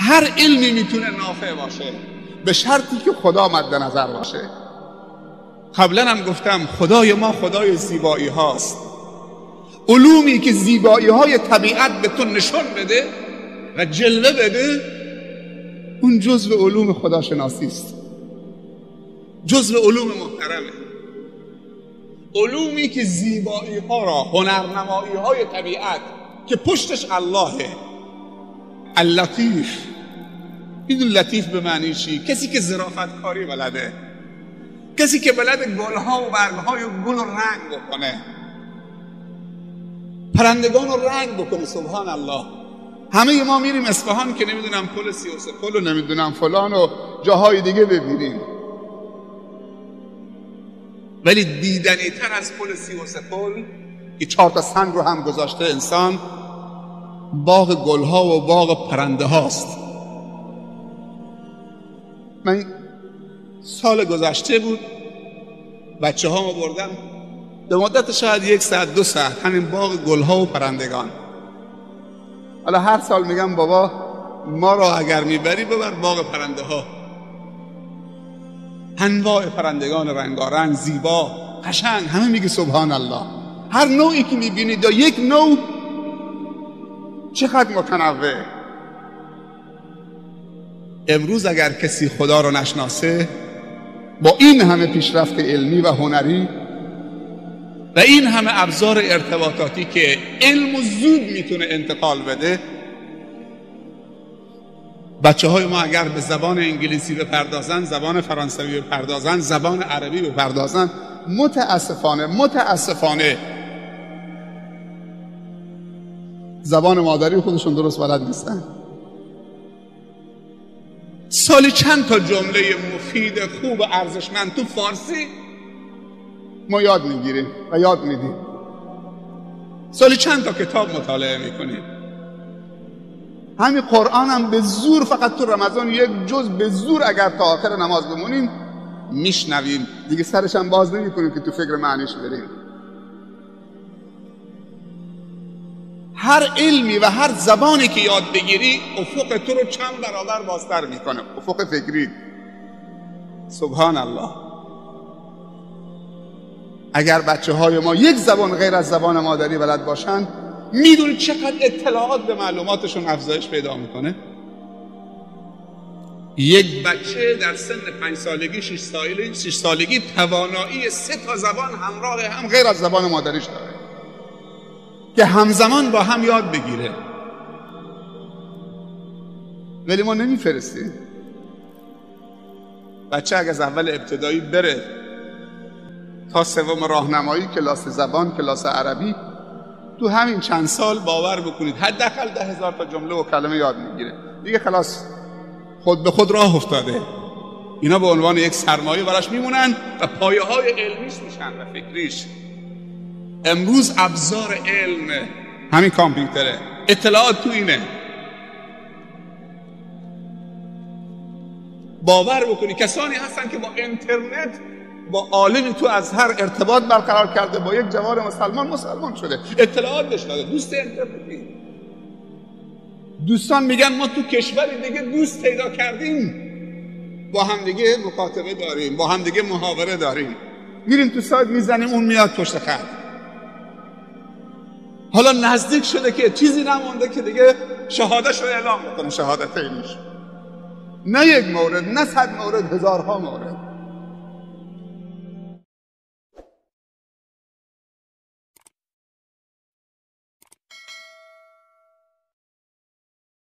هر علمی میتونه نافع باشه به شرطی که خدا مد نظر باشه. قبلا هم گفتم خدای ما خدای زیبایی هاست. علومی که زیبایی های طبیعت به تو نشون بده و جلوه بده، اون جزء علوم خداشناسی است، جزء علوم محترمه. علومی که زیبایی ها را، هنرنمایی های طبیعت که پشتش اللهه. اللطیف، این لطیف به معنی چی؟ کسی که ظرافت کاری بلده، کسی که بلد گلها و برگهای گل رو رنگ بکنه، پرندگان رو رنگ بکنه. سبحان الله. همه ما میریم اصفهان که نمیدونم پل 33 پل و نمیدونم فلان و جاهای دیگه ببینیم، ولی دیدنی تر از پل 33 پل که 4 تا سنگ رو هم گذاشته انسان، باغ گلها و باغ پرنده هاست. من سال گذشته بود بچه ها ما بردم به مدت شاید 1 ساعت 2 ساعت همین باغ گلها و پرندگان. حالا هر سال میگم بابا ما را اگر میبری ببر باغ پرنده ها، انواع پرندگان رنگارنگ، زیبا، قشنگ، همه میگه سبحان الله. هر نوعی که میبینید یا یک نوع چقدر متنوع. امروز اگر کسی خدا رو نشناسه، با این همه پیشرفت علمی و هنری و این همه ابزار ارتباطاتی که علم و زود میتونه انتقال بده، بچه های ما اگر به زبان انگلیسی بپردازن، زبان فرانسوی بپردازن، زبان عربی بپردازن، متاسفانه زبان مادری خودشون درست بلد نیستن. سالی چند تا جمله مفید خوب ارزشمند تو فارسی ما یاد میگیریم و یاد میدیم. سالی چند تا کتاب مطالعه میکنیم. همین قرآن هم به زور فقط تو رمضان یک جز به زور اگر تا آخر نماز بمونیم میشنویم، دیگه سرش هم باز نمیکنیم که تو فکر معنیش بریم. هر علمی و هر زبانی که یاد بگیری افق تو رو چند برابر بازتر میکنه، افق فکری. سبحان الله. اگر بچه های ما یک زبان غیر از زبان مادری بلد باشن، میدونی چقدر اطلاعات به معلوماتشون افزایش پیدا میکنه؟ یک بچه در سن 5 سالگی 6 سالگی توانایی 3 تا زبان همراه هم غیر از زبان مادریش داره که همزمان با هم یاد بگیره، ولی ما نمیفرستیم. بچه اگه از اول ابتدایی بره تا 3 راهنمایی، کلاس زبان، کلاس عربی، تو همین چند سال باور بکنید حداقل 10,000 تا جمله و کلمه یاد میگیره. دیگه خلاص خود به خود راه افتاده. اینا به عنوان یک سرمایه براش میمونن و پایه های علمیش میشن و فکریش. امروز ابزار علم همین کامپیوتره، اطلاعات تو اینه. باور بکنی کسانی هستن که با اینترنت با عالمی تو ازهر ارتباط برقرار کرده، با یک جوان مسلمان شده، اطلاعات بهش داده، دوست اینترنتی. دوستان میگن ما تو کشوری دیگه دوست پیدا کردیم، با هم دیگه مکاتبه داریم، با هم دیگه محاوره داریم، میریم تو سایت میزنیم اون میاد پشت خط. حالا نزدیک شده که چیزی نمونده که دیگه شهادتش رو اعلام بکنه، شهادت علمیش. نه یک مورد، نه 100 مورد، هزارها مورد.